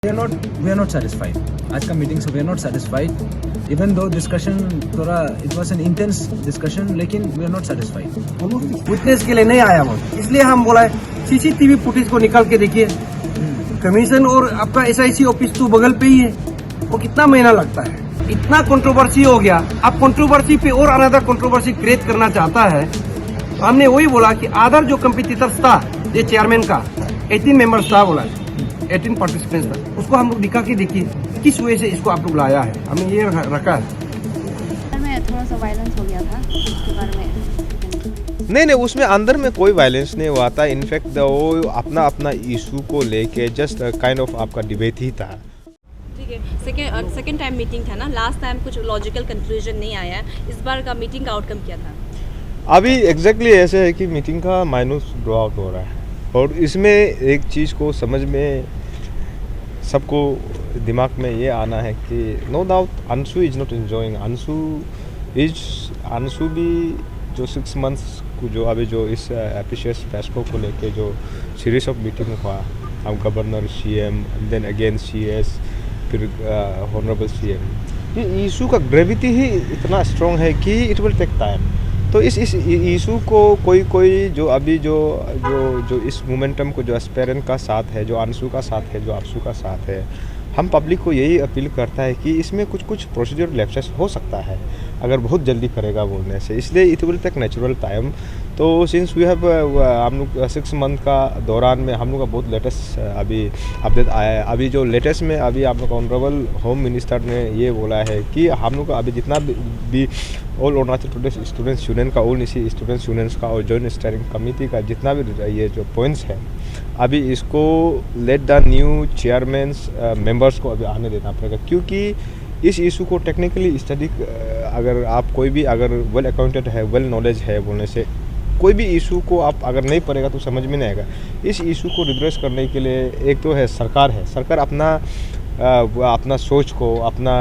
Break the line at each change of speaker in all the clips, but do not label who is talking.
We are not satisfied. आज का meeting से we are not satisfied. Even though discussion थोड़ा it was an intense discussion, लेकिन we are not satisfied.
Witness के लिए नहीं आया वो, इसलिए हम बोला सीसीटीवी फुटेज को निकाल के देखिए। कमीशन और आपका एसआईसी ऑफिस तो बगल पे ही है, वो कितना महीना लगता है। इतना कंट्रोवर्सी हो गया, अब कंट्रोवर्सी पे और अनदर कंट्रोवर्सी क्रिएट करना चाहता है। तो हमने वही बोला कि अदर जो कंपिटिटर्स था ये चेयरमैन का 18 मेंबर्स था, बोला 18 पार्टिसिपेंट्स था, उसको हम लोग दिखा के देखिए किस वजह से इसको आप लोग लाया है। हमने ये रखा है।
में थोड़ा सा वायलेंस हो गया था उसके बारे में।
नहीं, उसमें अंदर में कोई वायलेंस नहीं हुआ था। इनफैक्ट वो अपना अपना इशू को लेके जस्ट काइंड ऑफ आपका डिबेट ही था।
ठीक है, सेकेंड टाइम मीटिंग था ना, लास्ट टाइम कुछ लॉजिकल कंक्लूजन नहीं आया है। इस बार का मीटिंग का आउटकम क्या था?
अभी एग्जैक्टली ऐसे है कि मीटिंग का माइनस ड्रॉ आउट हो रहा है, और इसमें एक चीज़ को समझ में सबको दिमाग में ये आना है कि no doubt Anshu is not enjoying. Anshu भी जो 6 मंथ्स को जो अभी जो इस एपिशियस फैसलों को लेके जो सीरीज ऑफ मीटिंग हुआ, हम governor, CM, then again CS, फिर ऑनरेबल सीएम, ये इशू का ग्रेविटी ही इतना स्ट्रॉन्ग है कि इट विल टेक टाइम। तो इस इशू को कोई जो अभी जो इस मोमेंटम को जो एस्पेरेंट का साथ है, जो अंशु का साथ है, जो आपसू का साथ है, हम पब्लिक को यही अपील करता है कि इसमें कुछ प्रोसीजर लैप्सेस हो सकता है अगर बहुत जल्दी करेगा बोलने से, इसलिए it will take natural time. तो सिंस वी हैव हम लोग 6 मंथ का दौरान में हम लोग का बहुत लेटेस्ट अभी अपडेट आया है। अभी जो लेटेस्ट में अभी आप लोग ऑनरेबल होम मिनिस्टर ने ये बोला है कि हम लोग का अभी जितना भी all Arunachal Pradesh students union का, ऑल निसी स्टूडेंट्स यूनियंस का और जॉइंट स्टीयरिंग कमेटी का जितना भी ये जो पॉइंट्स है, अभी इसको let the new chairman's members को अभी आने देना पड़ेगा, क्योंकि इस इशू को टेक्निकली स्टडी अगर आप कोई भी अगर वेल अकाउंटेड है, वेल नॉलेज है बोलने से, कोई भी इशू को आप अगर नहीं पढ़ेगा तो समझ में नहीं आएगा। इस इशू को रिड्रेस करने के लिए एक तो है सरकार अपना सोच को अपना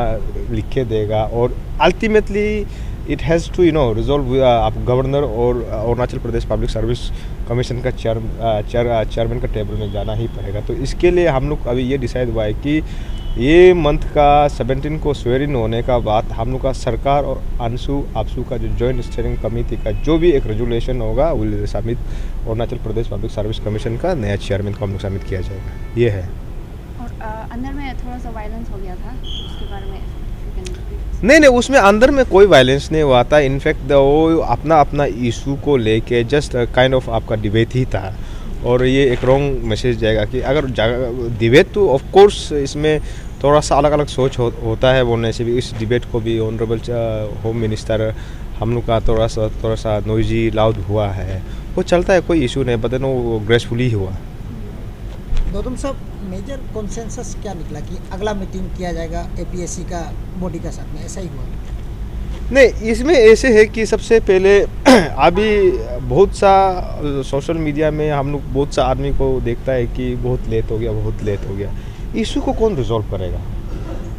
लिख के देगा, और ultimately it has to resolve आप गवर्नर और Arunachal Pradesh public service commission का चेयरमैन का टेबल में जाना ही पड़ेगा। तो इसके लिए हम लोग अभी ये डिसाइड हुआ है कि ये मंथ का 17 को स्वेरिंग होने का बाद हम लोग का सरकार और आपसू का जो जॉइंट स्टीयरिंग कमेटी का जो भी एक रेजुलेशन होगा will submit Arunachal Pradesh public service commission का नया चेयरमैन को हम लोग सबमिट किया जाएगा। ये है।
और अंदर में थोड़ा सा वायलेंस हो गया था उसके बारे में।
नहीं, उसमें अंदर में कोई वायलेंस नहीं हुआ था। इनफैक्ट वो अपना इशू को लेके जस्ट काइंड ऑफ आपका डिबेट ही था, और ये एक रॉन्ग मैसेज जाएगा कि अगर डिबेट तो ऑफ कोर्स इसमें थोड़ा सा अलग अलग सोच होता है बोलने से भी। इस डिबेट को भी ऑनरेबल होम मिनिस्टर हम लोग का थोड़ा सा नॉइजी लाउड हुआ है, वो चलता है, कोई इशू नहीं, बट वो ग्रेसफुली ही हुआ।
गौतम साहब, मेजर कॉन्सेंसस क्या निकला कि अगला मीटिंग किया जाएगा एपीएससी का बॉडी का साथ में, ऐसा ही हुआ?
नहीं, इसमें ऐसे है कि सबसे पहले अभी बहुत सा सोशल मीडिया में हम लोग बहुत सा आदमी को देखता है कि बहुत लेट हो गया। इशू को कौन रिजॉल्व करेगा?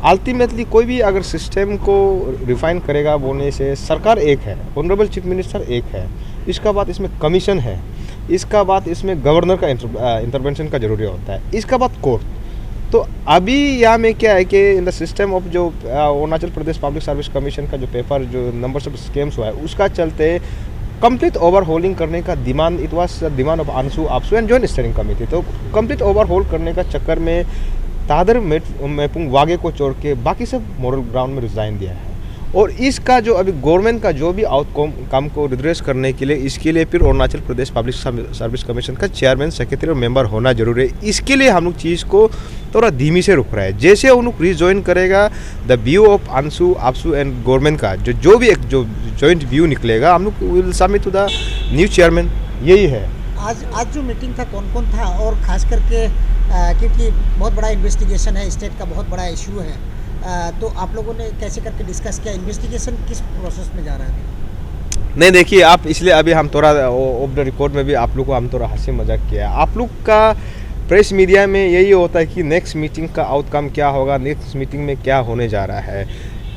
अल्टीमेटली कोई भी अगर सिस्टम को रिफाइन करेगा बोलने से, सरकार एक है, ऑनरेबल चीफ मिनिस्टर एक है, इसका बाद इसमें कमीशन है, इसका बाद इसमें गवर्नर का इंटरवेंशन का जरूरी होता है, इसका बाद कोर्ट। तो अभी यहाँ में क्या है कि इन द सिस्टम ऑफ जो Arunachal Pradesh public service commission का जो पेपर जो नंबर्स ऑफ स्कैम्स हुआ है, उसका चलते कंप्लीट ओवरहोलिंग करने का demand, it was demand of AAPSU and joint steering committee. तो कंप्लीट ओवरहोल करने का चक्कर में तादर मेपुंग वागे को छोड़ के बाकी सब मॉरल ग्राउंड में रिजाइन दिया है, और इसका जो अभी गवर्नमेंट का जो भी आउटकम काम को रिड्रेस करने के लिए, इसके लिए फिर Arunachal Pradesh public service commission का चेयरमैन, सेक्रेटरी और मेंबर होना जरूरी है। इसके लिए हम लोग चीज़ को थोड़ा धीमी से रुक रहा है। जैसे उन लोग रिजॉइन करेगा the view of AAPSU and government का जो भी एक जो जॉइंट व्यू निकलेगा, हम लोग will submit to the new chairman. यही है।
आज जो मीटिंग था कौन था, और खास करके क्योंकि बहुत बड़ा इन्वेस्टिगेशन है, स्टेट का बहुत बड़ा इशू है, तो आप लोगों ने कैसे करके डिस्कस किया? इन्वेस्टिगेशन किस प्रोसेस में जा रहा है?
नहीं, देखिए आप, इसलिए अभी हम थोड़ा ऑफ द रिकॉर्ड में भी आप लोग को हम थोड़ा हंसी मजाक किया। आप लोग का प्रेस मीडिया में यही होता है कि नेक्स्ट मीटिंग का आउटकम क्या होगा, नेक्स्ट मीटिंग में क्या होने जा रहा है।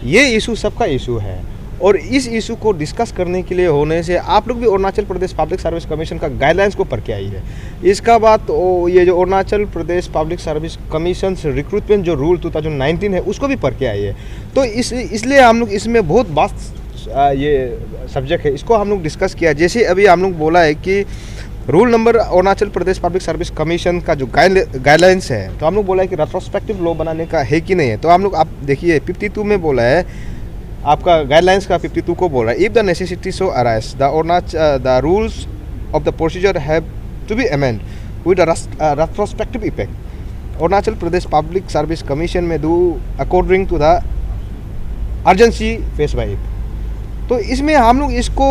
ये इशू सबका इशू है, और इस इशू को डिस्कस करने के लिए होने से आप लोग भी Arunachal Pradesh public service commission का गाइडलाइंस को पढ़ के आइए। इसका बाद ये जो Arunachal Pradesh public service commission recruitment जो रूल 2019 है उसको भी पढ़ के आइए। तो इसलिए हम लोग इसमें बहुत वास्ट ये सब्जेक्ट है, इसको हम लोग डिस्कस किया। जैसे अभी हम लोग बोला है कि rule number Arunachal Pradesh public service commission का जो गाइडलाइंस है, तो हम लोग बोला है कि रेट्रोस्पेक्टिव लॉ बनाने का है कि नहीं है। तो हम लोग आप देखिए 52 में बोला है, आपका गाइडलाइंस का 52 को बोल रहा है, if the necessity so arise the rules of the procedure have to be amend with retrospective effect Arunachal Pradesh public service commission में do according to the urgency face by it. तो इसमें हम लोग इसको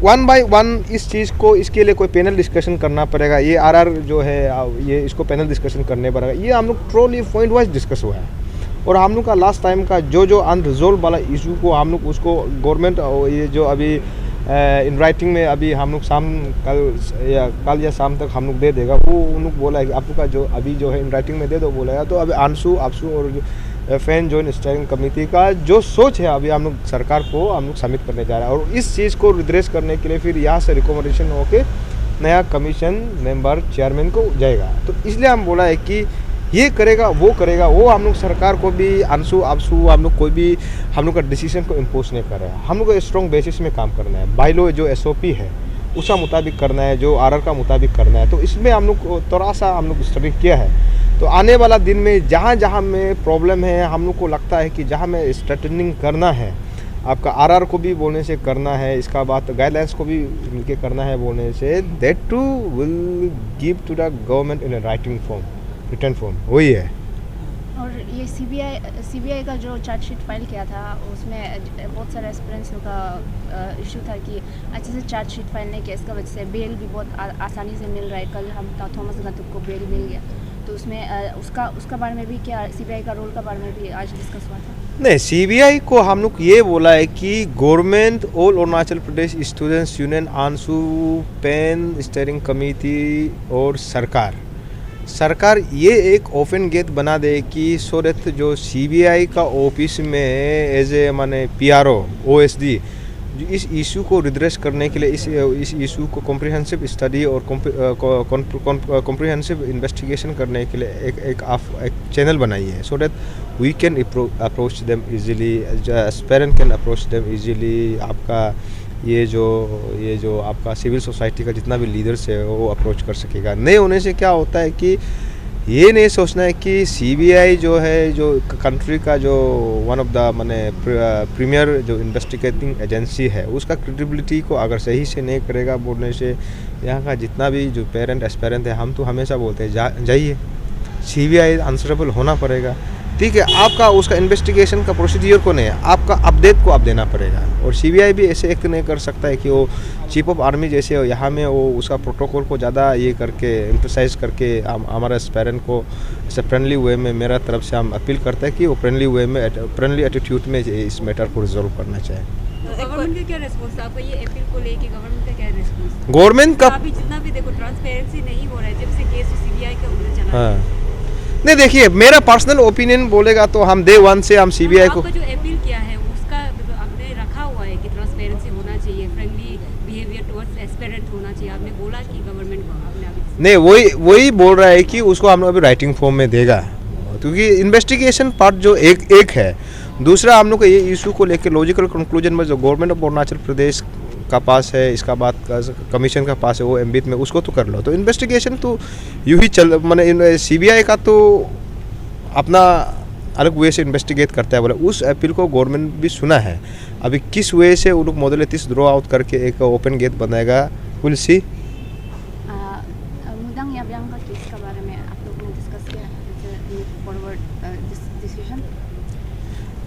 1 बाय 1 इस चीज़ को, इसके लिए कोई पैनल डिस्कशन करना पड़ेगा। ये आरआर जो है ये इसको पैनल डिस्कशन करने पड़ेगा। ये हम लोग ट्रोली पॉइंट वाइज डिस्कस हुआ है। और हम लोग का लास्ट टाइम का जो अनरिजोल्व वाला इशू को हम लोग उसको गवर्नमेंट ये जो अभी इन राइटिंग में अभी हम लोग कल या शाम तक हम लोग दे देगा। वो उन लोग बोला है कि आप लोग का जो अभी जो है इन राइटिंग में दे दो बोला है। तो अभी आपसू और फैन जॉइंट स्टीयरिंग कमेटी का जो सोच है अभी हम लोग सरकार को हम लोग सबमिट करने जा रहा है। और इस चीज़ को रिड्रेस करने के लिए फिर यहाँ से रिकमेंडेशन होके नया कमीशन मेंबर चेयरमैन को जाएगा। तो इसलिए हम बोला है कि ये करेगा वो हम लोग सरकार को भी आपसू हम लोग कोई भी हम लोग का डिसीजन को इम्पोज नहीं कर रहे हैं। हम लोग को स्ट्रॉन्ग बेसिस में काम करना है। बाइलो जो SOP है उसका मुताबिक करना है, जो आरआर का मुताबिक करना है। तो इसमें हम लोग थोड़ा सा हम लोग स्टडी किया है। तो आने वाला दिन में जहाँ में प्रॉब्लम है हम लोग को लगता है कि जहाँ में स्ट्रेटनिंग करना है, आपका आरआर को भी बोलने से करना है, इसका बाद गाइडलाइंस को भी मिलके करना है बोलने से, that too will give to the government in writing form, return form, वही है।
और ये सीबीआई का जो चार्जशीट फाइल किया था उसमें बहुत सारे एस्पिरेंट्स का इशू था कि अच्छे से चार्जशीट फाइल नहीं किया, इसका वजह से बेल भी बहुत आसानी से मिल रहा है। कल हम थॉमस गतुक को बेल मिल गया। तो उसमें उसका बारे में भी क्या सीबीआई का रोल का बारे में भी आज डिस्कस हुआ था?
नहीं, सीबीआई को हम लोग ये बोला है कि government all Arunachal Pradesh students union, आंसू, पेन स्टीयरिंग कमेटी और सरकार ये एक ओपन गेट बना दे कि सो दैट जो सीबीआई का ऑफिस में एज ए माने PRO OSD इस इशू को रिड्रेस करने के लिए इस इशू को कॉम्प्रिहेंसिव स्टडी और कॉम्प्रिहेंसिव इन्वेस्टिगेशन करने के लिए एक चैनल बनाई है, so that we can approach them easily, aspirant can approach them easily. आपका ये जो आपका सिविल सोसाइटी का जितना भी लीडर्स है वो अप्रोच कर सकेगा। नहीं होने से क्या होता है कि ये नहीं सोचना है कि सीबीआई जो है जो कंट्री का जो वन ऑफ द माने प्रीमियर जो इन्वेस्टिगेटिंग एजेंसी है उसका क्रेडिबिलिटी को अगर सही से नहीं करेगा बोलने से यहाँ का जितना भी जो पेरेंट एस्पेरेंट है, हम तो हमेशा बोलते हैं जाइए, सीबीआई आंसरेबल होना पड़ेगा। ठीक है, आपका उसका इन्वेस्टिगेशन का प्रोसीजर को नहीं, आपका अपडेट को आप देना पड़ेगा। और सीबीआई भी ऐसे एक्ट नहीं कर सकता है कि वो चीफ ऑफ आर्मी जैसे यहाँ में वो उसका प्रोटोकॉल को ज़्यादा ये करके एम्फसाइज करके हमारे एस्पायरेंट को ऐसे फ्रेंडली वे में मेरा तरफ से हम अपील करते हैं कि वो फ्रेंडली एटीट्यूड में इस मैटर को रिजॉल्व करना चाहिए।
गवर्नमेंट का क्या रिस्पॉन्स था आपका ये अपील को लेके? गवर्नमेंट का क्या रिस्पॉन्स?
गवर्नमेंट का
अभी जितना भी देखो ट्रांसपेरेंसी नहीं हो रहा है, जब से केस सीबीआई का उधर चला।
हाँ, नहीं देखिए, मेरा पर्सनल ओपिनियन बोलेगा तो हम डे 1 से हम सीबीआई को
जो अपील किया है उसका आपने रखा हुआ है कि ट्रांसपेरेंसी होना चाहिए, फ्रेंडली बिहेवियर टुवर्ड्स एस्पिरेंट होना चाहिए। आपने बोला कि गवर्नमेंट को आपने अभी
नहीं वही बोल रहा है कि उसको हम लोग अभी राइटिंग फॉर्म में देगा, क्योंकि इन्वेस्टिगेशन पार्ट जो एक है। दूसरा हम लोग को ये इशू को लेकर लॉजिकल कंक्लूजन में जो गवर्नमेंट ऑफ अरुणाचल प्रदेश का पास है, इसका बाद कमीशन का पास है वो एमबीट में, उसको तो कर लो। तो इन्वेस्टिगेशन तो यूँ ही चल माने सीबीआई का तो अपना अलग वे से इन्वेस्टिगेट करता है बोला। उस अपील को गवर्नमेंट भी सुना है। अभी किस वे से वो लोग मॉडलिटीज ड्रॉ आउट करके एक ओपन गेट बनाएगा, विल सी।
मुदांग याब्यांग का केस के बारे में आप लोगों ने डिस्कस किया फॉरवर्ड डिसीजन?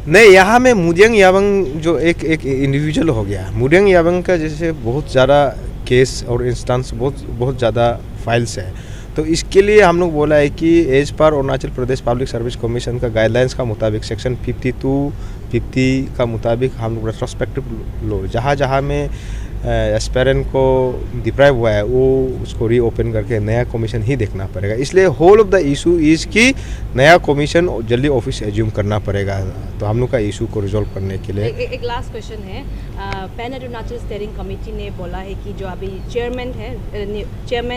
नहीं, यहाँ में मुदियांग याबंग जो एक इंडिविजुअल हो गया। मुदियांग याबंग का जैसे बहुत ज़्यादा केस और इंस्टेंस बहुत ज़्यादा फाइल्स है। तो इसके लिए हम लोग बोला है कि as per Arunachal Pradesh public service commission का गाइडलाइंस का मुताबिक सेक्शन 52-50 का मुताबिक हम लोग रेट्रोस्पेक्टिव लो जहाँ में एस्पेरेंट को डिप्राइव हुआ है वो उसको रीओपन करके नया कमीशन ही देखना पड़ेगा। इसलिए whole of the issue is कि नया कमीशन जल्दी ऑफिस एज्यूम करना पड़ेगा तो हम लोग का इशू को रिजॉल्व करने के लिए।
एक लास्ट क्वेश्चन है, पैन अरुणाचल स्टीयरिंग कमेटी ने बोला है कि जो अभी chairman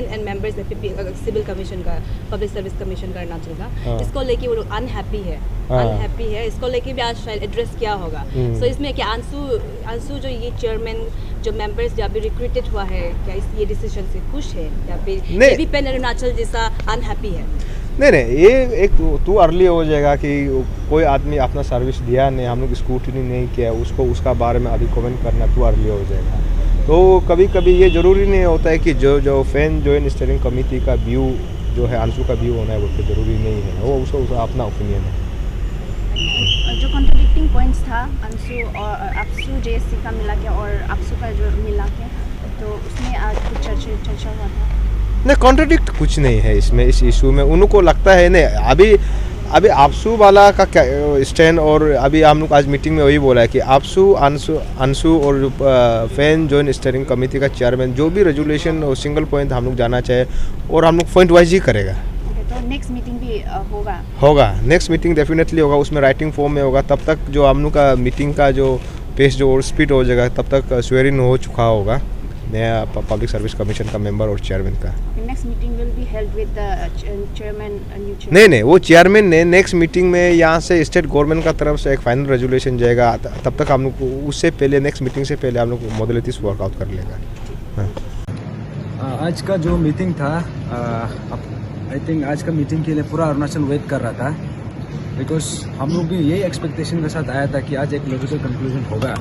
and members civil commission का, पब्लिक सर्विस कमीशन का अरुणाचल का, इसको लेके वो लोग अनहैप्पी है, इसको लेके भी आज शायद एड्रेस किया होगा। सो इसमें क्या अंशु जो ये चेयरमैन जो मेंबर्स जो अभी रिक्रूटेड हुआ है, क्या इस ये डिसीजन से खुश है या फिर ये भी पैन अरुणाचल जैसा अनहैप्पी है?
नहीं, ये एक तू अर्ली हो जाएगा कि कोई आदमी अपना सर्विस दिया नहीं, हम लोग स्क्रूटनी नहीं किया उसको, उसका बारे में अभी कमेंट करना तू अर्ली हो जाएगा। तो कभी कभी ये ज़रूरी नहीं होता है कि जो फैन जॉइंट स्टीयरिंग कमेटी का व्यू जो है अंशु का व्यू होना है वो तो ज़रूरी नहीं है, वो उसका अपना ओपिनियन है।
जो कॉन्ट्रडिक्टिंग पॉइंट्स था अंशु और अपसू जेएससी का मिला के और अपसू का जो मिला के, तो उसमें आज कुछ चर्चा हुआ था।
नहीं, कॉन्ट्रडिक्ट कुछ नहीं है इसमें, इस इशू में उनको लगता है नहीं अभी आपसू वाला का क्या स्टैंड, और अभी हम लोग आज मीटिंग में वही बोला है कि आपसू अंशु और फैन जॉइंट स्टीयरिंग कमेटी का चेयरमैन जो भी रेजुलेशन और सिंगल पॉइंट हम लोग जाना चाहे और हम लोग पॉइंट वाइज ही करेगा।
तो नेक्स्ट मीटिंग भी
होगा नेक्स्ट मीटिंग डेफिनेटली होगा, उसमें राइटिंग फॉर्म में होगा। तब तक जो हम लोग का मीटिंग का जो पेस जो और स्पीड हो जाएगा तब तक स्वेरिंग हो चुका होगा नया पब्लिक सर्विस कमीशन का मेंबर और चेयरमैन का।
Next meeting will be held with the chairman.
नहीं, वो चेयरमैन ने नेक्स्ट मीटिंग में यहाँ से स्टेट गवर्नमेंट का तरफ से एक फाइनल रेजुलेशन जाएगा, तब तक हम लोग उससे पहले नेक्स्ट मीटिंग से पहले हम लोग मॉडलिटीज वर्कआउट कर लेगा।
आज का जो मीटिंग था, आई थिंक आज का मीटिंग के लिए पूरा अरुणाचल वेट कर रहा था, बिकॉज हम लोग भी यही एक्सपेक्टेशन के साथ आया था कि आज एक लॉजिकल कंक्लूजन होगा।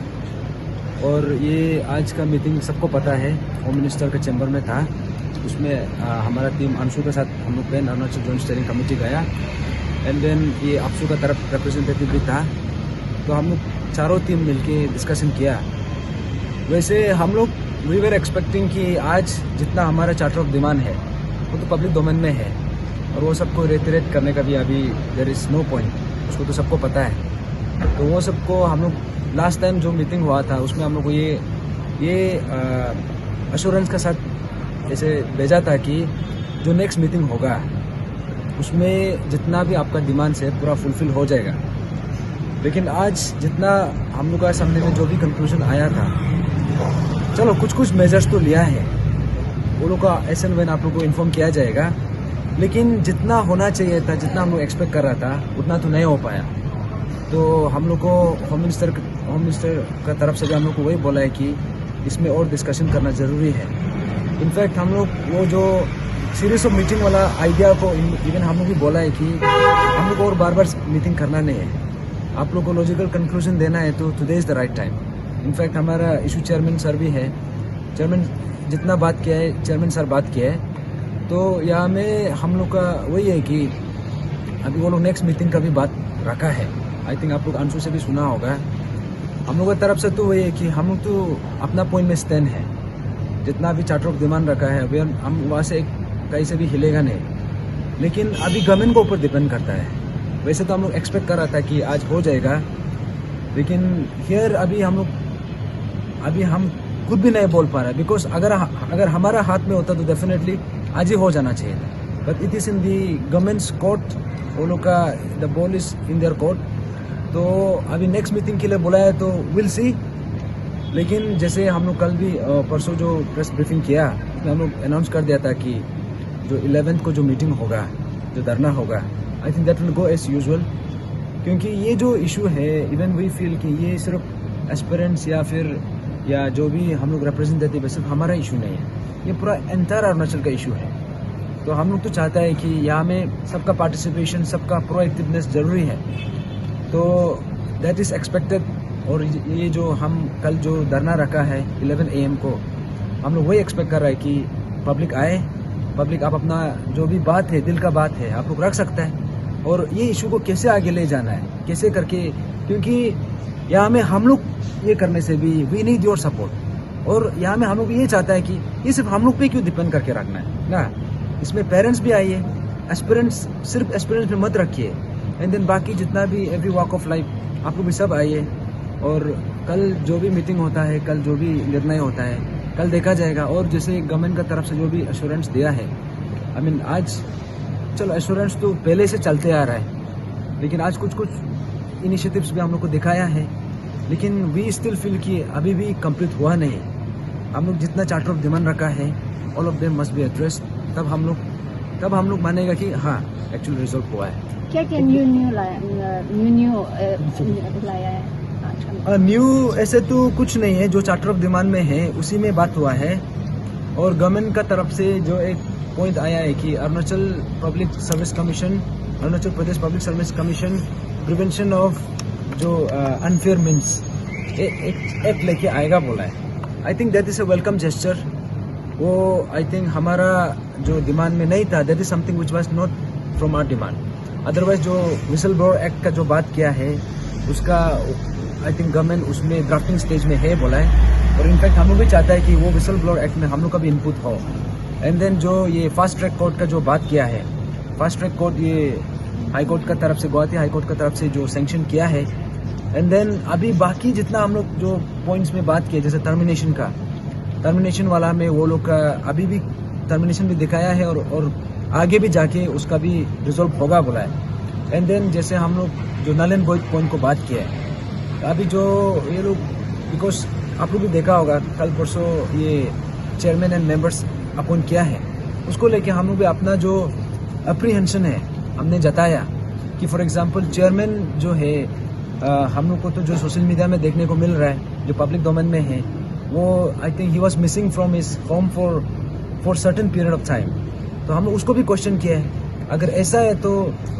और ये आज का मीटिंग सबको पता है, होम मिनिस्टर के चैम्बर में था, उसमें हमारा टीम अंशु के साथ हम लोग pan Arunachal joint steering committee गया, एंड देन ये अपसू का तरफ रिप्रेजेंटेटिव भी था, तो हम लोग चारों टीम मिलके डिस्कशन किया। वैसे हम लोग वी वर एक्सपेक्टिंग कि आज जितना हमारा चार्टर ऑफ डिमांड है वो तो पब्लिक डोमेन में है और वो सबको रेट करने का भी अभी देयर इज़ नो पॉइंट, उसको तो सबको पता है। तो वो सबको हम लोग लास्ट टाइम जो मीटिंग हुआ था उसमें हम लोग को ये अश्योरेंस के साथ ऐसे भेजा था कि जो नेक्स्ट मीटिंग होगा उसमें जितना भी आपका डिमांड है पूरा फुलफिल हो जाएगा। लेकिन आज जितना हम लोग का सामने में जो भी कंक्लूजन आया था, चलो कुछ मेजर्स तो लिया है, वो लोग का एस एन वेन आप लोग को इन्फॉर्म किया जाएगा, लेकिन जितना होना चाहिए था, जितना हम लोग एक्सपेक्ट कर रहा था उतना तो नहीं हो पाया। तो हम लोग को होम मिनिस्टर का तरफ से भी हम लोग को वही बोला है कि इसमें और डिस्कशन करना ज़रूरी है। इनफैक्ट हम लोग वो जो सीरीज ऑफ मीटिंग वाला आइडिया को इवन हम लोग भी बोला है कि हम लोग को और बार मीटिंग करना नहीं है, आप लोग को लॉजिकल कंक्लूजन देना है तो today is the right time. In fact हमारा इशू चेयरमैन सर भी है, चेयरमैन जितना बात किया है, चेयरमैन सर बात किया है, तो यहाँ में हम लोग का वही है कि अभी वो लोग नेक्स्ट मीटिंग का भी बात रखा है। आई थिंक आप लोग अंशु से भी सुना होगा, हम लोग की तरफ से तो वही है कि हम लोग तो अपना पॉइंट में स्टैंड है, जितना भी चार्टर ऑफ डिमांड रखा है हम वहाँ से कहीं से भी हिलेगा नहीं। लेकिन अभी गवर्नमेंट के ऊपर डिपेंड करता है। वैसे तो हम लोग एक्सपेक्ट कर रहा था कि आज हो जाएगा, लेकिन हियर अभी हम खुद भी नहीं बोल पा रहे, बिकॉज अगर हमारा हाथ में होता तो डेफिनेटली आज ही हो जाना चाहिए था, but it is in the governments court, वो लोग का the ball is in their court. तो अभी नेक्स्ट मीटिंग के लिए बुलाया तो विल सी। लेकिन जैसे हम लोग कल भी परसों जो प्रेस ब्रीफिंग किया उसमें हम लोग अनाउंस कर दिया था कि जो 11th को जो मीटिंग होगा, जो धरना होगा, I think that will go as usual, क्योंकि ये जो इशू है इवन वी फील कि ये सिर्फ एस्पिरेंट्स या जो भी हम लोग रिप्रेजेंटेटिव है सिर्फ हमारा इशू नहीं है, ये पूरा एंटायर अरुणाचल का इशू है। तो हम लोग तो चाहता है कि यहाँ में सबका पार्टिसिपेशन, सबका प्रोएक्टिवनेस जरूरी है, तो दैट इज़ एक्सपेक्टेड। और ये जो हम कल जो धरना रखा है 11 AM को, हम लोग वही एक्सपेक्ट कर रहे हैं कि पब्लिक आए, पब्लिक आप अपना जो भी बात है, दिल का बात है, आप लोग रख सकते हैं, और ये इशू को कैसे आगे ले जाना है, कैसे करके, क्योंकि यहाँ में हम लोग ये करने से भी वी नीड योर सपोर्ट। और यहाँ में हम लोग ये चाहता है कि ये सिर्फ हम लोग पे क्यों डिपेंड करके रखना है ना, इसमें पेरेंट्स भी आइए, एस्पिरेंट्स सिर्फ एस्पिरेंट्स में मत रखिए, एंड देन बाकी जितना भी एवरी वॉक ऑफ लाइफ आप लोग भी सब आइए, और कल जो भी मीटिंग होता है, कल जो भी निर्णय होता है, कल देखा जाएगा। और जैसे गवर्नमेंट का तरफ से जो भी एश्योरेंस दिया है, आई मीन आज चलो एश्योरेंस तो पहले से चलते आ रहा है, लेकिन आज कुछ इनिशिएटिव्स भी हम लोग को दिखाया है, लेकिन वी स्टिल फील कि अभी भी कंप्लीट हुआ नहीं। हम लोग जितना चार्टर ऑफ डिमांड रखा है, all of them must be addressed, तब हम लोग मानेगा कि हाँ एक्चुअल रिजल्ट हुआ है।
क्या क्या न्यू लाया है आज का?
न्यू ऐसे तो कुछ नहीं है, जो चार्टर ऑफ डिमांड में है उसी में बात हुआ है। और गवर्नमेंट का तरफ से जो एक पॉइंट आया है कि Arunachal public service commission, Arunachal Pradesh public service commission prevention of जो अनफेयर मीन्स एक लेके आएगा बोला है। I think that is a welcome gesture. वो आई थिंक हमारा जो डिमांड में नहीं था, that is something which was not from our demand. Otherwise जो विसल ब्लोअर एक्ट का जो बात किया है उसका आई थिंक गवर्नमेंट उसमें ड्राफ्टिंग स्टेज में है बोला है। और इनफैक्ट हम लोग भी चाहता है कि वो विसल ब्लोअर एक्ट में हम लोग का भी इनपुट हो। एंड देन जो ये फास्ट ट्रैक कोर्ट का जो बात किया है, फास्ट ट्रैक कोर्ट ये हाई कोर्ट का तरफ से, गुवाहाटी हाई कोर्ट का तरफ से जो सैंक्शन किया है। एंड देन अभी बाकी जितना हम लोग जो पॉइंट्स में बात किए, जैसे टर्मिनेशन वाला में वो लोग का अभी भी टर्मिनेशन भी दिखाया है और आगे भी जाके उसका भी रिजॉल्व होगा बोला है। एंड देन जैसे हम लोग जो नल एंड वॉइड पॉइंट को बात किया है, अभी जो ये लोग, बिकॉज आप लोग भी देखा होगा कल परसों ये चेयरमैन एंड मेंबर्स अपॉइंट किया है, उसको लेके हम लोग भी अपना जो अप्रीहेंशन है हमने जताया कि फॉर एग्जांपल चेयरमैन जो है हम लोग को तो जो सोशल मीडिया में देखने को मिल रहा है, जो पब्लिक डोमेन में है, वो I think he was missing from his home for certain period of time. तो हम उसको भी क्वेश्चन किया है, अगर ऐसा है तो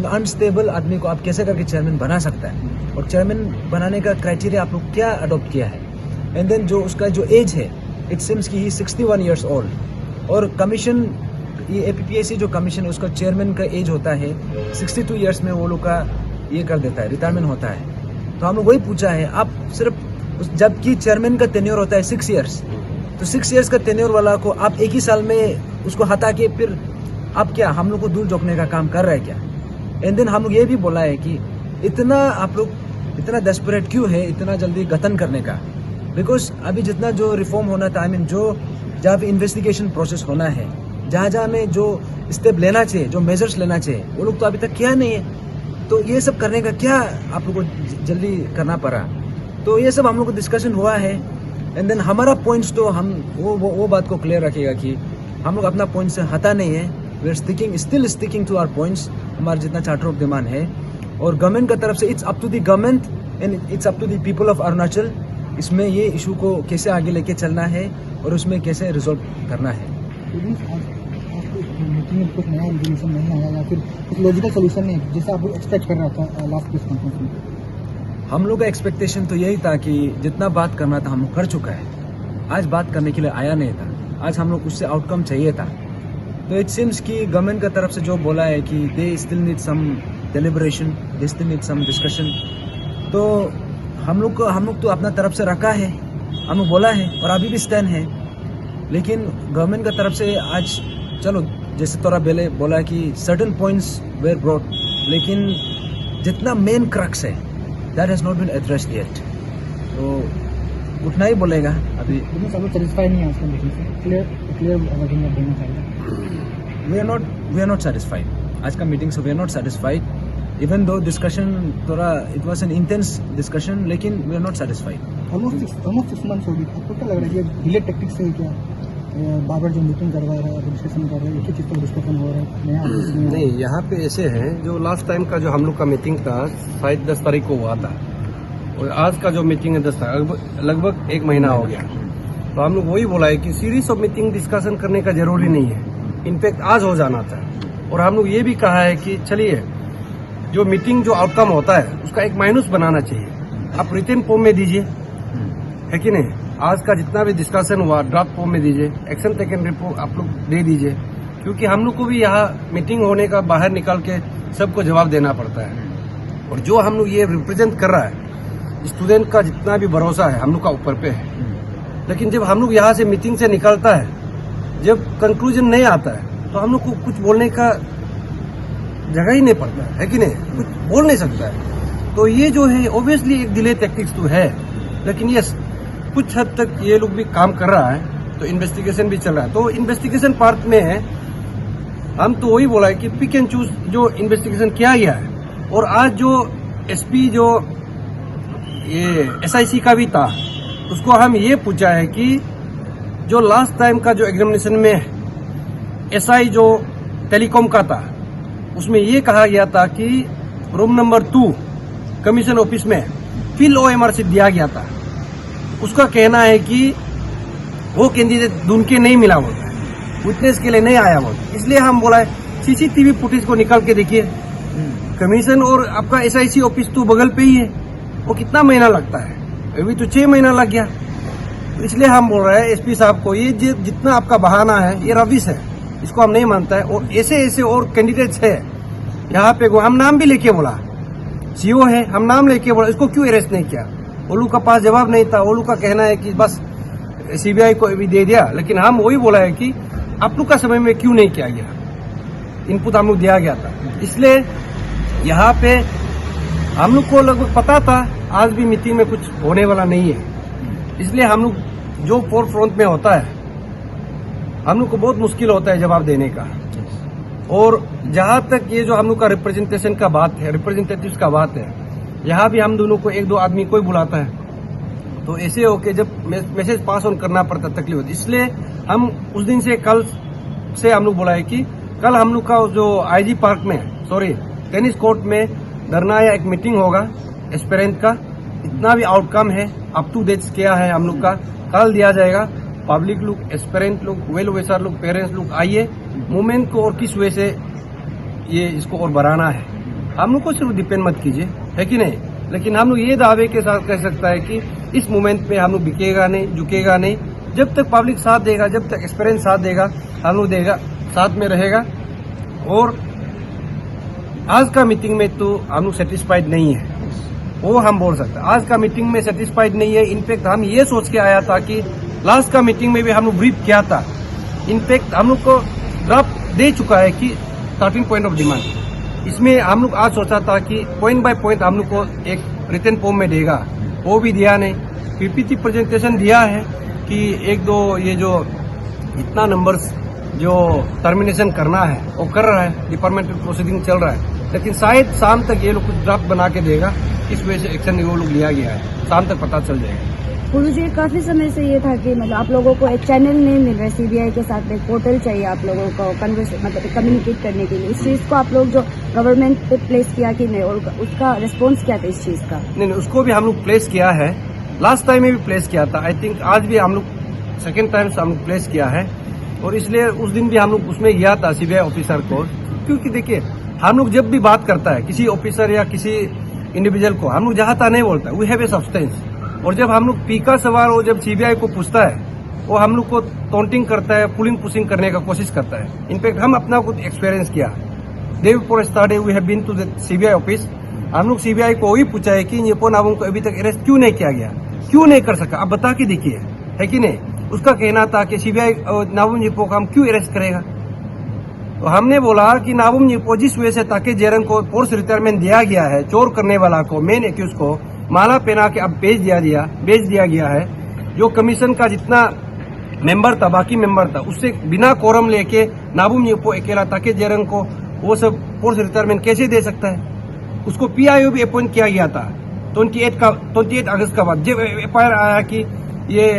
अनस्टेबल आदमी को आप कैसे करके चेयरमैन बना सकता है, और चेयरमैन बनाने का क्राइटेरिया आप लोग क्या अडॉप्ट किया है। एंड देन जो उसका जो एज है, इट सिम्स कि ही 61 ईयर्स ओल्ड। और कमीशन, ये एपीपीएससी जो कमीशन है उसका चेयरमैन का एज होता है 62 ईयर्स में वो लोग का ये कर देता है, रिटायरमेंट होता है। तो हम लोग वही पूछा है, आप सिर्फ जबकि चेयरमैन का टेन्योर होता है 6 ईयर्स, तो 6 ईयर्स का टेन्योर वाला को आप एक ही साल में उसको हटा के फिर आप क्या हम लोग को दूर झोंकने का काम कर रहे हैं क्या। एंड देन हम लोग ये भी बोला है कि इतना आप लोग इतना डेस्परेट क्यों है इतना जल्दी गठन करने का, बिकॉज अभी जितना जो रिफॉर्म होना था, आई मीन जो जहाँ पे इन्वेस्टिगेशन प्रोसेस होना है, जहाँ में जो स्टेप लेना चाहिए, जो मेजर्स लेना चाहिए, वो लोग तो अभी तक किया नहीं है। तो ये सब करने का क्या आप लोग को जल्दी करना पड़ा। तो ये सब हम लोग को डिस्कशन हुआ है। एंड देन हमारा पॉइंट्स तो हम वो बात को क्लियर रखेगा कि हम लोग अपना पॉइंट से हटा नहीं है, we are still sticking to our points, हमारा जितना चार्टर ऑफ डिमांड है। और गवर्नमेंट का तरफ से it's up to the government and it's up to the people of Arunachal, इसमें ये इशू को कैसे आगे लेके चलना है और उसमें कैसे रिजॉल्व करना है।
मीटिंग में कुछ नया रिजोल्यूशन नहीं आया या फिर कुछ लॉजिकल सोल्यूशन नहीं जैसा आप एक्सपेक्ट कर रहा था लास्ट प्रेस कॉन्फ्रेंस में?
हम लोग का एक्सपेक्टेशन तो यही था कि जितना बात करना था हम लोग कर चुका है, आज बात करने के लिए आया नहीं था, आज हम लोग उससे आउटकम चाहिए था। तो इट सीम्स कि गवर्नमेंट का तरफ से जो बोला है कि they still need some deliberation, they still need some discussion. तो हम लोग तो अपना तरफ से रखा है, हम लोग बोला है और अभी भी स्टैंड है। लेकिन गवर्नमेंट का तरफ से आज चलो जैसे तोरा बेले बोला कि सर्टेन पॉइंट्स वेर ब्रॉट, लेकिन जितना मेन क्रक्स है that has not been addressed yet, तो उतना ही बोलेगा अभी।
सब लोग सेटिस्फाइड नहीं है उसका मीटिंग से, क्लियर वर्किंग ऑफ देना चाहिए।
वी आर नॉट सेटिस्फाइड आज का मीटिंग से, we are not satisfied even though discussion थोड़ा it was an intense discussion, लेकिन we are not satisfied.
Almost 6 months हो गए, आपको क्या लग रहा है कि डिले टेक्टिक्स से क्या बार बार जो मीटिंग करवा रहा है, डिस्कशन कर रहे हैं, एक ही चीज़ पर डिस्कशन हो रहा है?
नहीं, यहाँ पे ऐसे है, जो लास्ट टाइम का जो हम लोग का मीटिंग था शायद 10 तारीख को हुआ था, और आज का जो मीटिंग है 10 तारीख, लगभग 1 महीना हो गया। तो हम लोग वही बोला है कि सीरीज ऑफ मीटिंग डिस्कशन करने का जरूरी नहीं है, इनफैक्ट आज हो जाना था। और हम लोग ये भी कहा है कि चलिए जो मीटिंग जो आउटकम होता है उसका एक माइनस बनाना चाहिए, आप रिटन फॉर्म में दीजिए, है कि नहीं। आज का जितना भी डिस्कशन हुआ ड्राफ्ट फॉर्म में दीजिए, एक्शन टेकन रिपोर्ट आप लोग दे दीजिए, क्योंकि हम लोग को भी यहाँ मीटिंग होने का बाहर निकल के सबको जवाब देना पड़ता है। और जो हम लोग ये रिप्रेजेंट कर रहा है, स्टूडेंट का जितना भी भरोसा है हम लोग का ऊपर पे है, लेकिन जब हम लोग यहाँ से मीटिंग से निकलता है, जब कंक्लूजन नहीं आता है, तो हम लोग को कुछ बोलने का जगह ही नहीं पड़ता है कि नहीं, कुछ बोल नहीं सकता है। तो ये जो है ऑब्वियसली एक डिले टैक्टिक्स तो है, लेकिन यस कुछ हद तक ये लोग भी काम कर रहा है, तो इन्वेस्टिगेशन भी चल रहा है। तो इन्वेस्टिगेशन पार्ट में हम तो वही बोला है कि पिक एंड चूज जो इन्वेस्टिगेशन किया गया है, और आज जो एसपी जो ये एसआईसी का भी था, उसको हम ये पूछा है कि जो लास्ट टाइम का जो एग्जामिनेशन में एसआई जो टेलीकॉम का था, उसमें ये कहा गया था कि रूम नंबर 2 कमीशन ऑफिस में फिल OMR से दिया गया था। उसका कहना है कि वो कैंडिडेट ढूंढ के नहीं मिला होता, विटनेस के लिए नहीं आया होता। इसलिए हम बोला है सीसीटीवी फुटेज को निकाल के देखिए। कमीशन और आपका एसआईसी ऑफिस तो बगल पे ही है, वो कितना महीना लगता है? अभी तो 6 महीना लग गया। तो इसलिए हम बोल रहे हैं एसपी साहब को, ये जितना आपका बहाना है ये रविश है, इसको हम नहीं मानता है। और ऐसे ऐसे और कैंडिडेट्स है यहाँ पे, हम नाम भी लेके बोला, सीओ है, हम नाम लेके बोला, इसको क्यों अरेस्ट नहीं किया? ओलू का पास जवाब नहीं था। ओलू का कहना है कि बस सीबीआई को भी दे दिया, लेकिन हम वही बोला है कि आप लोग का समय में क्यों नहीं किया गया? इनपुट हम लोग दिया गया था। इसलिए यहाँ पे हम लोग को लगभग पता था आज भी मीटिंग में कुछ होने वाला नहीं है। इसलिए हम लोग जो फोर फ्रंट में होता है, हम लोग को बहुत मुश्किल होता है जवाब देने का। और जहां तक ये जो हम लोग का रिप्रेजेंटेशन का बात है, रिप्रेजेंटेटिव्स का बात है, यहाँ भी हम दोनों को 1-2 आदमी को ही बुलाता है, तो ऐसे होके जब मैसेज पास ऑन करना पड़ता तकलीफ होती। इसलिए हम उस दिन से कल से हम लोग बोला है कि कल हम लोग का जो आईजी पार्क में टेनिस कोर्ट में धरना या एक मीटिंग होगा एस्पिरेंट का। इतना भी आउटकम है, अप टू डेट क्या है हम लोग का कल दिया जाएगा। पब्लिक लोग, एस्पिरेंट लोग, वेल विशर लोग, पेरेंट्स लोग आइए, मूवमेंट को और किस वे से ये इसको और बढ़ाना है। हम लोग को सिर्फ डिपेंड मत कीजिए, है कि नहीं? लेकिन हम लोग ये दावे के साथ कह सकता है कि इस मूवमेंट में हम लोग बिकेगा नहीं, झुकेगा नहीं। जब तक पब्लिक साथ देगा, जब तक एक्सपीरियंस साथ देगा, हम लोग देगा, साथ में रहेगा। और आज का मीटिंग में तो हम लोग सेटिस्फाइड नहीं है, वो हम बोल सकते हैं। आज का मीटिंग में सेटिस्फाइड नहीं है। इनफैक्ट हम ये सोच के आया था कि लास्ट का मीटिंग में भी हम लोग ब्रीफ किया था। इनफैक्ट हम लोग को ड्राफ्ट दे चुका है कि 13 पॉइंट ऑफ डिमांड। इसमें हम लोग आज सोचा था कि पॉइंट बाय पॉइंट हम लोग को एक रिटन फॉर्म में देगा, वो भी दिया नहीं। पीपीटी प्रेजेंटेशन दिया है कि 1-2 ये जो इतना नंबर्स जो टर्मिनेशन करना है वो कर रहा है, डिपार्टमेंटल प्रोसीडिंग चल रहा है, लेकिन शायद शाम तक ये लोग कुछ ड्राफ्ट बना के देगा। इस वजह से एक्शन वो लोग लिया गया है, शाम तक पता चल जाएगा।
मुझे काफी समय से ये था कि मतलब आप लोगों को एक चैनल नहीं मिल रहा है, सीबीआई के साथ एक पोर्टल चाहिए आप लोगों को मतलब कम्युनिकेट करने के लिए। इस चीज को आप लोग जो गवर्नमेंट पे प्लेस किया कि नहीं, और उसका रिस्पॉन्स क्या था इस चीज का?
नहीं, उसको भी हम लोग प्लेस किया है, लास्ट टाइम में भी प्लेस किया था। आई थिंक आज भी हम लोग सेकेंड टाइम से हम लोग प्लेस किया है। और इसलिए उस दिन भी हम लोग उसमें गया था सीबीआई ऑफिसर को, क्योंकि देखिए हम लोग जब भी बात करता है किसी ऑफिसर या किसी इंडिविजुअल को, हम लोग जहाँ तक नहीं बोलता, वी हैव ए सब्सटेंस। और जब हम लोग पी का सवाल वो जब सीबीआई को पूछता है, वो हम लोग को टॉन्टिंग करता है, पुलिंग पुशिंग करने का कोशिश करता है। इनफैक्ट हम अपना कुछ एक्सपीरियंस किया, day before start we have been to the CBI office. हम लोग सीबीआई को वही पूछा है कि न्येपो नाबम को अभी तक अरेस्ट क्यों नहीं किया गया, क्यों नहीं कर सका, आप बता के देखिए, है कि नहीं? उसका कहना था कि सीबीआई नाबम न्येपो को हम क्यों अरेस्ट करेगा। तो हमने बोला कि नाबम न्येपो जिस वजह से ताकि जेरंग को फोर्स रिटायरमेंट दिया गया है, चोर करने वाला को, मेन एक्यूज को माला पहना के अब बेच दिया गया है। जो कमीशन का जितना मेंबर था, बाकी मेंबर था, उससे बिना कोरम लेके नाबम न्येपो अकेला ताकि जेरंग को वो सब फोर्स रिटायरमेंट कैसे दे सकता है? उसको पीआईओ भी अपॉइंट किया गया था 28 अगस्त का बाद, जब एफआईआर आया कि ये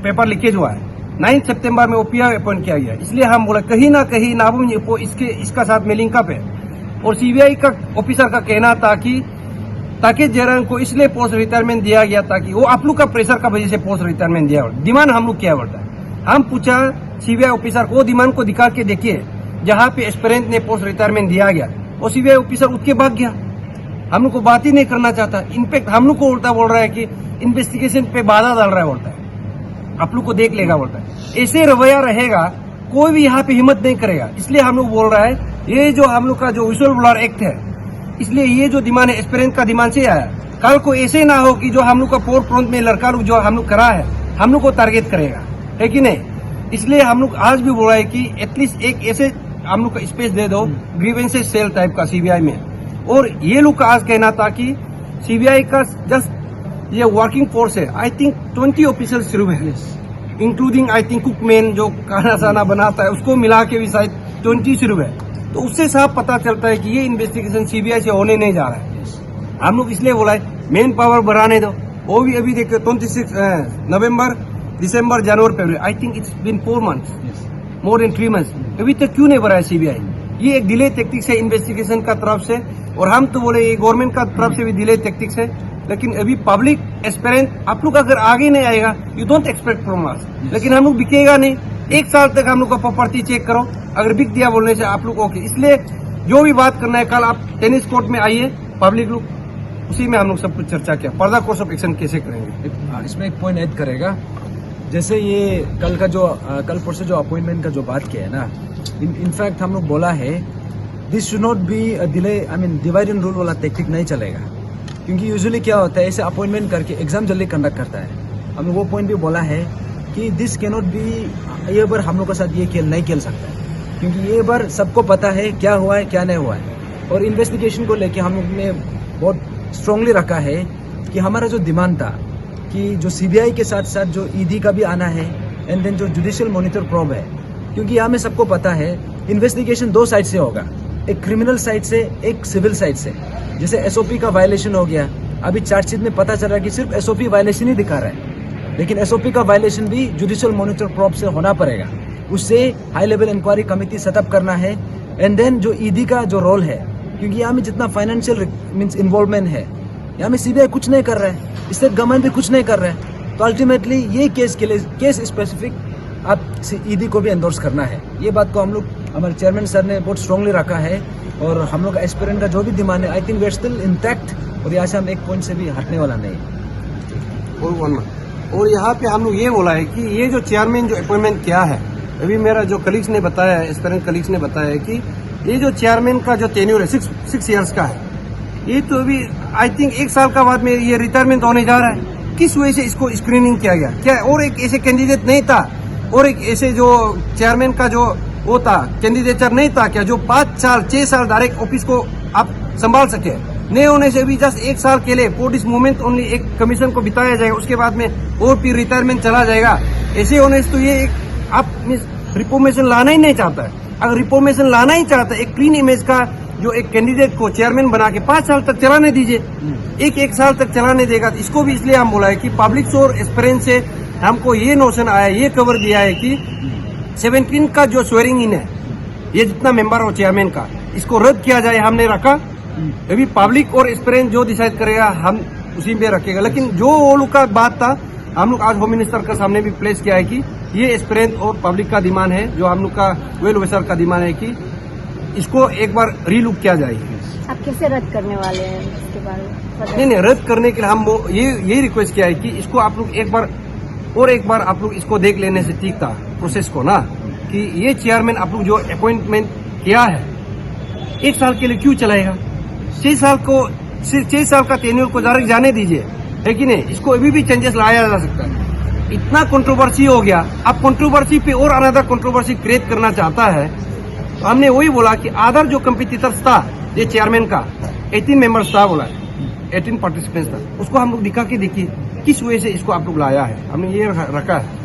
पेपर लीकेज हुआ है। 9 सितंबर में वो पीआईओ अपॉइंट किया गया। इसलिए हम बोला कहीं ना कहीं नाबम न्येपो इसका साथ में लिंकअप है। और सीबीआई का ऑफिसर का कहना था कि ताकि जेरंग को इसलिए पोस्ट रिटायरमेंट दिया गया ताकि वो आप लोग का प्रेशर का वजह से पोस्ट रिटायरमेंट दिया। डिमांड हम लोग क्या होता है, हम पूछा सीबीआई ऑफिसर को, डिमांड को दिखा के देखिए जहां पे एस्पिरेंट ने पोस्ट रिटायरमेंट दिया गया, और सीबीआई ऑफिसर उठ के भाग गया। हम लोग को बात ही नहीं करना चाहता। इनफैक्ट हम लोग को उल्टा बोल रहा है कि इन्वेस्टिगेशन पे बाधा डाल रहा है, बोलता है आप लोग को देख लेगा, बोलता है। ऐसे रवैया रहेगा कोई भी यहाँ पे हिम्मत नहीं करेगा। इसलिए हम लोग बोल रहा है ये जो हम लोग का जो विजुअल ब्लर एक्ट है, इसलिए ये जो डिमांड है एस्पिरेंट का डिमांड से आया। कल को ऐसे ना हो कि जो हम लोग का फोर फ्रंट में लड़का लोग जो हम लोग करा है, हम लोग को टारगेट करेगा, है कि नहीं? इसलिए हम लोग आज भी बोल रहे हैं कि एटलीस्ट एक ऐसे हम लोग का स्पेस दे दो ग्रीवेंसेस सेल टाइप का सीबीआई में। और ये लोग का आज कहना था कि सीबीआई का जस्ट ये वर्किंग फोर्स है। आई थिंक 20 ऑफिसर्स सिर्फ है, इंक्लूडिंग आई थिंक कुकमैन जो खाना साना बनाता है उसको मिला के भी शायद 20 सिर्फ है। तो उससे साफ पता चलता है कि ये इन्वेस्टिगेशन सीबीआई से होने नहीं जा रहा है। हम लोग इसलिए बोला है मेन पावर बढ़ाने दो। वो भी अभी देखिए 26 नवंबर, दिसंबर, जनवरी, फरवरी, I think it's been 4 months, more than 3 months, अभी तक क्यों नहीं बढ़ाया सीबीआई? ये एक डिले टैक्टिक्स है इन्वेस्टिगेशन का तरफ से, और हम तो बोले ये गवर्नमेंट का तरफ से भी डिले टैक्टिक्स है। लेकिन अभी पब्लिक एस्पेरेंट आप लोग अगर आगे नहीं आएगा, you don't expect from us, लेकिन हम लोग बिकेगा नहीं। 1 साल तक हम लोग का प्रॉपर्टी चेक करो, अगर बिक दिया बोलने से आप लोग ओके। इसलिए जो भी बात करना है कल आप टेनिस कोर्ट में आइए, पब्लिक लोग, उसी में हम लोग सब कुछ चर्चा किया फर्दर कोर्स ऑफ एक्शन कैसे करेंगे।
इसमें एक पॉइंट ऐड करेगा, जैसे ये कल परसों जो अपॉइंटमेंट का जो बात किया है ना, इनफैक्ट हम लोग बोला है this should not be delay, I mean divide and rule वाला टेक्निक नहीं चलेगा। क्योंकि यूजुअली क्या होता है, ऐसे अपॉइंटमेंट करके एग्जाम जल्दी कंडक्ट करता है। हमने वो पॉइंट भी बोला है कि दिस कैन नॉट बी, ये बार हम लोग के साथ ये खेल नहीं खेल सकता है, क्योंकि ये बार सबको पता है क्या हुआ है क्या नहीं हुआ है। और इन्वेस्टिगेशन को लेके हम लोग ने बहुत स्ट्रांगली रखा है कि हमारा जो डिमांड था कि जो सीबीआई के साथ साथ जो ईडी का भी आना है, एंड देन जो जुडिशियल मॉनिटर प्रोब है, क्योंकि यहाँ में सबको पता है इन्वेस्टिगेशन 2 साइड से होगा, एक क्रिमिनल साइड से, एक सिविल साइड से। जैसे एसओपी का वायलेशन हो गया, अभी चार्जशीट में पता चला कि सिर्फ एसओपी वायलेशन ही दिखा रहा है, लेकिन एसओपी का वायलेशन भी जुडिशियल मॉनिटर प्रोब से होना पड़ेगा। उससे high level inquiry committee set up करना है, एंड देन जो ईडी का जो रोल है, क्योंकि यहाँ में जितना फाइनेंशियल मीन्स इन्वॉल्वमेंट है, यहाँ में सीबीआई कुछ नहीं कर रहा है, स्टेट गवर्नमेंट भी कुछ नहीं कर रहा है। तो अल्टीमेटली ये केस के लिए केस स्पेसिफिक आप ईडी को भी एंडोर्स करना है। ये बात को हम लोग, हमारे चेयरमैन सर ने बहुत स्ट्रांगली रखा है, और हम लोग एस्पिरेंट का जो भी डिमांड है, I think we are still intact, और यहाँ से हम एक पॉइंट से भी हटने वाला नहीं।
और यहाँ पे हम लोग ये बोला है कि ये जो चेयरमैन जो अपॉइंटमेंट किया है, अभी मेरा जो कलीग्स ने बताया है, एस्पिरेंट कलीग्स ने बताया है कि ये जो चेयरमैन का जो टेन्योर है 6 years का है, ये तो अभी आई थिंक 1 साल का बाद में ये रिटायरमेंट होने जा रहा है। किस वजह से इसको स्क्रीनिंग किया गया? क्या और एक ऐसे कैंडिडेट नहीं था, और एक ऐसे जो चेयरमैन का जो वो था कैंडिडेचर नहीं था क्या, जो 5 साल 6 साल डायरेक्ट ऑफिस को आप संभाल सके? नहीं होने से भी जस्ट 1 साल के लिए फॉर दिस मोमेंट ओनली एक कमीशन को बिताया जाएगा, उसके बाद में और फिर रिटायरमेंट चला जाएगा। ऐसे होने से तो ये एक आप रिफॉर्मेशन लाना ही नहीं चाहता है। अगर रिफॉर्मेशन लाना ही चाहता है, एक क्लीन इमेज का जो एक कैंडिडेट को चेयरमैन बना के 5 साल तक चलाने दीजिए, एक साल तक चलाने देगा। तो इसको भी इसलिए हम बोला है कि पब्लिक सोर एक्सपीरियंस से हमको ये नोशन आया, ये कवर दिया है कि 17 का जो स्वेरिंग इन है, ये जितना मेंबर हो चेयरमैन का, इसको रद्द किया जाए, हमने रखा। अभी पब्लिक और एक्सपीरियंस जो डिसाइड करेगा हम उसी में रखेगा। लेकिन जो वो लोग का बात था, हम लोग आज होम मिनिस्टर का सामने भी प्लेस किया है कि ये एक्सपीरियंस और पब्लिक का डिमांड है, जो हम लोग का वेल विशर का डिमांड है कि इसको एक बार रीलुक किया जाए।
आप कैसे रद्द करने वाले हैं इसके बारे में?
नहीं, रद्द करने के लिए हम ये रिक्वेस्ट किया है कि इसको आप लोग एक बार आप लोग इसको देख लेने से ठीक था प्रोसेस को ना, कि ये चेयरमैन आप लोग जो अपॉइंटमेंट किया है 1 साल के लिए क्यों चलाएगा? 6 साल का टेन्योर को डायरेक्ट जाने दीजिए, है कि नहीं? इसको अभी भी चेंजेस लाया जा सकता है। इतना कंट्रोवर्सी हो गया, अब कंट्रोवर्सी पे और अनदर कंट्रोवर्सी क्रिएट करना चाहता है। तो हमने वही बोला कि अदर जो कंपिटिटर्स था ये चेयरमैन का 18 मेंबर्स था, बोला 18 पार्टिसिपेंट्स था, उसको हम लोग दिखा के देखिए किस वजह से इसको आप लोग लाया है। हमने ये रखा है।